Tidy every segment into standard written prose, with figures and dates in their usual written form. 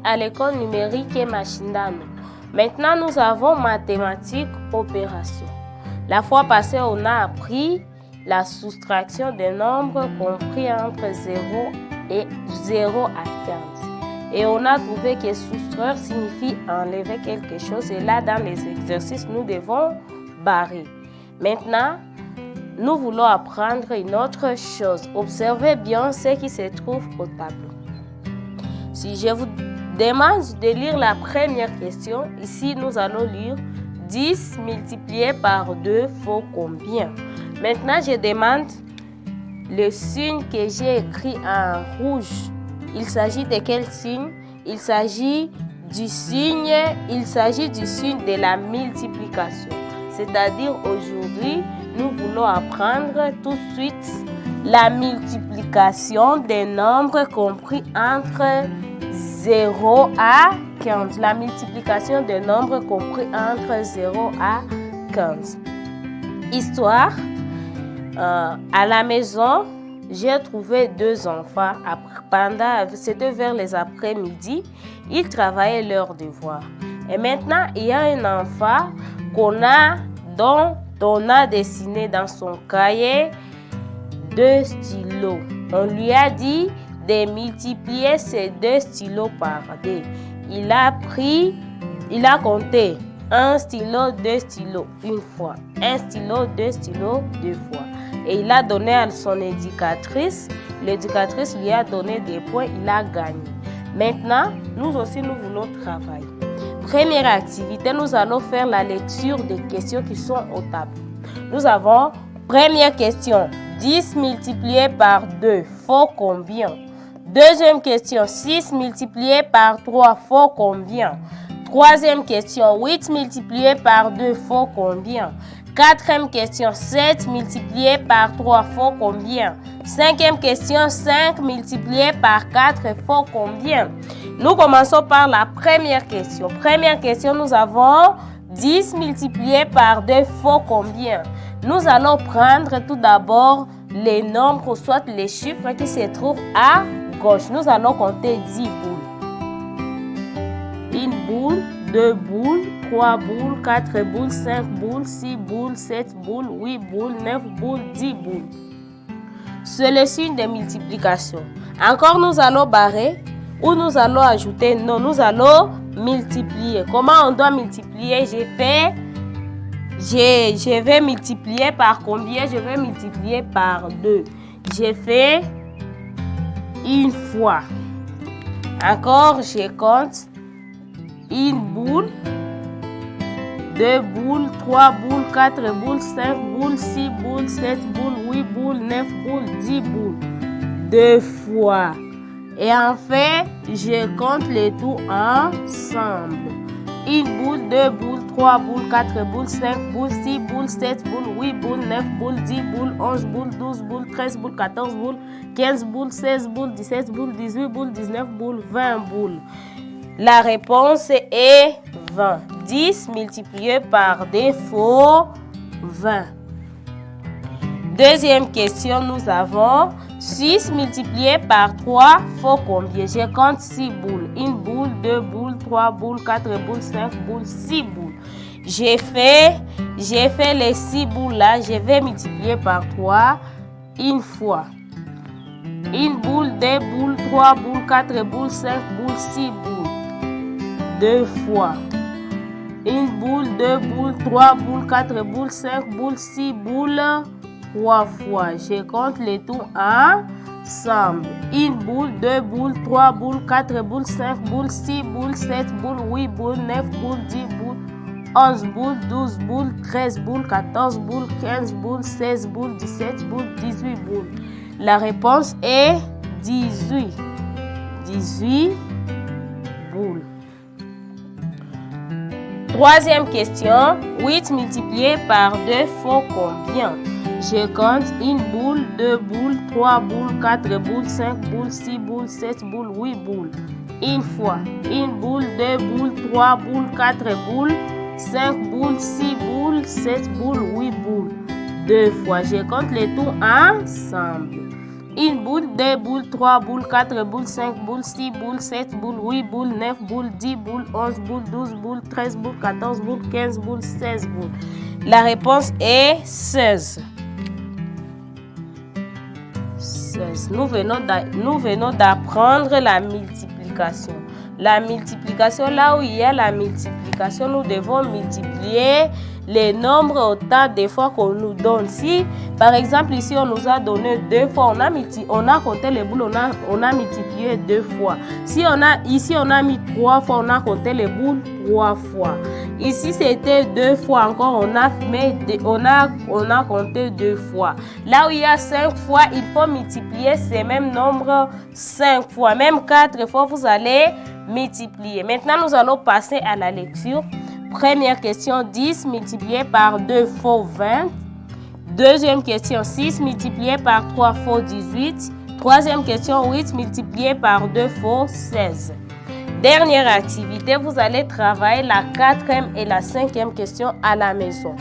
à l'école numérique et Mashindano. Maintenant, nous avons mathématiques, opération. La fois passée, on a appris la soustraction des nombres compris entre 0 à 15. Et on a trouvé que soustraire signifie enlever quelque chose. Et là, dans les exercices, nous devons barrer. Maintenant, nous voulons apprendre une autre chose. Observez bien ce qui se trouve au tableau. Si je vous demande de lire la première question, ici nous allons lire 10 multiplié par 2 faut combien? Maintenant, je demande le signe que j'ai écrit en rouge. Il s'agit de quel signe? Il s'agit du signe de la multiplication. C'est-à-dire aujourd'hui, nous voulons apprendre tout de suite la multiplication des nombres compris entre 0 à 15. La multiplication des nombres compris entre 0 à 15. Histoire, à la maison, j'ai trouvé 2 enfants. C'était vers les après-midi. Ils travaillaient leurs devoirs. Et maintenant, il y a un enfant dont on a dessiné dans son cahier 2 stylos. On lui a dit de multiplier ces 2 stylos par 2. Il a compté 1 stylo, 2 stylos, une fois. 1 stylo, 2 stylos, 2 fois. Et il a donné à son éducatrice. L'éducatrice lui a donné des points. Il a gagné. Maintenant, nous aussi, nous voulons travailler. Première activité, nous allons faire la lecture des questions qui sont au tableau. Nous avons première question. 10 multiplié par 2 faut combien? Deuxième question. 6 multiplié par 3 faut combien? Troisième question. 8 multiplié par 2 faut combien? Quatrième question. 7 multiplié par 3 faut combien? Cinquième question. 5 multiplié par 4 faut combien? Nous commençons par la première question. Première question, nous avons 10 multiplié par 2 faut combien? Nous allons prendre tout d'abord les nombres, soit les chiffres qui se trouvent à gauche. Nous allons compter 10 boules. Une boule, 2 boules, 3 boules, 4 boules, 5 boules, 6 boules, 7 boules, 8 boules, 9 boules, 10 boules. C'est le signe de multiplication. Encore, nous allons barrer ou nous allons ajouter. Non, nous allons multiplier. Comment on doit multiplier? Je vais multiplier par combien? Je vais multiplier par 2. J'ai fait une fois. Encore, je compte une boule, 2 boules, 3 boules, 4 boules, 5 boules, 6 boules, 7 boules, 8 boules, 9 boules, 10 boules. 2 fois. Et enfin, je compte les tout ensemble. Une boule, 2 boules, 3 boules, 4 boules, 5 boules, 6 boules, 7 boules, 8 boules, 9 boules, 10 boules, 11 boules, 12 boules, 13 boules, 14 boules, 15 boules, 16 boules, 17 boules, 18 boules, 19 boules, 20 boules. La réponse est 20. 10 multiplié par 2 faut 20. Deuxième question, nous avons 6 multiplié par 3 faut combien? Je compte 6 boules. Une boule, 2 boules, 3 boules, 4 boules, 5 boules, 6 boules. J'ai fait les 6 boules là. Je vais multiplier par 3 une fois. Une boule, 2 boules, 3 boules, 4 boules, 5 boules, 6 boules. 2 fois. Une boule, 2 boules, 3 boules, 4 boules, 5 boules, 6 boules. 3 fois. Je compte les tout ensemble. Une boule, 2 boules, 3 boules, 4 boules, 5 boules, 6 boules, 7 boules, 8 boules, 9 boules, 10 boules, 11 boules, 12 boules, 13 boules, 14 boules, 15 boules, 16 boules, 17 boules, 18 boules. La réponse est 18. 18 boules. Troisième question. 8 multiplié par 2 faut combien? Je compte une boule, 2 boules, 3 boules, 4 boules, 5 boules, 6 boules, 7 boules, 8 boules. Une fois. Une boule, 2 boules, 3 boules, 4 boules, 5 boules, 6 boules, 7 boules, 8 boules. 2 fois. Je compte les tout ensemble. 1 boule, 2 boules, 3 boules, 4 boules, 5 boules, 6 boules, 7 boules, 8 boules, 9 boules, 10 boules, 11 boules, 12 boules, 13 boules, 14 boules, 15 boules, 16 boules. La réponse est 16. 16. Nous venons d'apprendre la multiplication. La multiplication, là où il y a la multiplication, nous devons multiplier les nombres autant de fois qu'on nous donne. Si, par exemple, ici, on nous a donné 2 fois, on a compté les boules, on a multiplié 2 fois. Si ici, on a mis 3 fois, on a compté les boules 3 fois. Ici, c'était 2 fois encore, on a compté 2 fois. Là où il y a 5 fois, il faut multiplier ces mêmes nombres 5 fois. Même 4 fois, vous allez multiplier. Maintenant, nous allons passer à la lecture. Première question, 10 multiplié par 2 faut 20. Deuxième question, 6 multiplié par 3 faut 18. Troisième question, 8 multiplié par 2 faut 16. Dernière activité, vous allez travailler la 4e et la 5e question à la maison.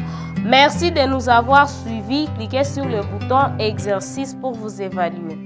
Merci de nous avoir suivis. Cliquez sur le bouton exercice pour vous évaluer.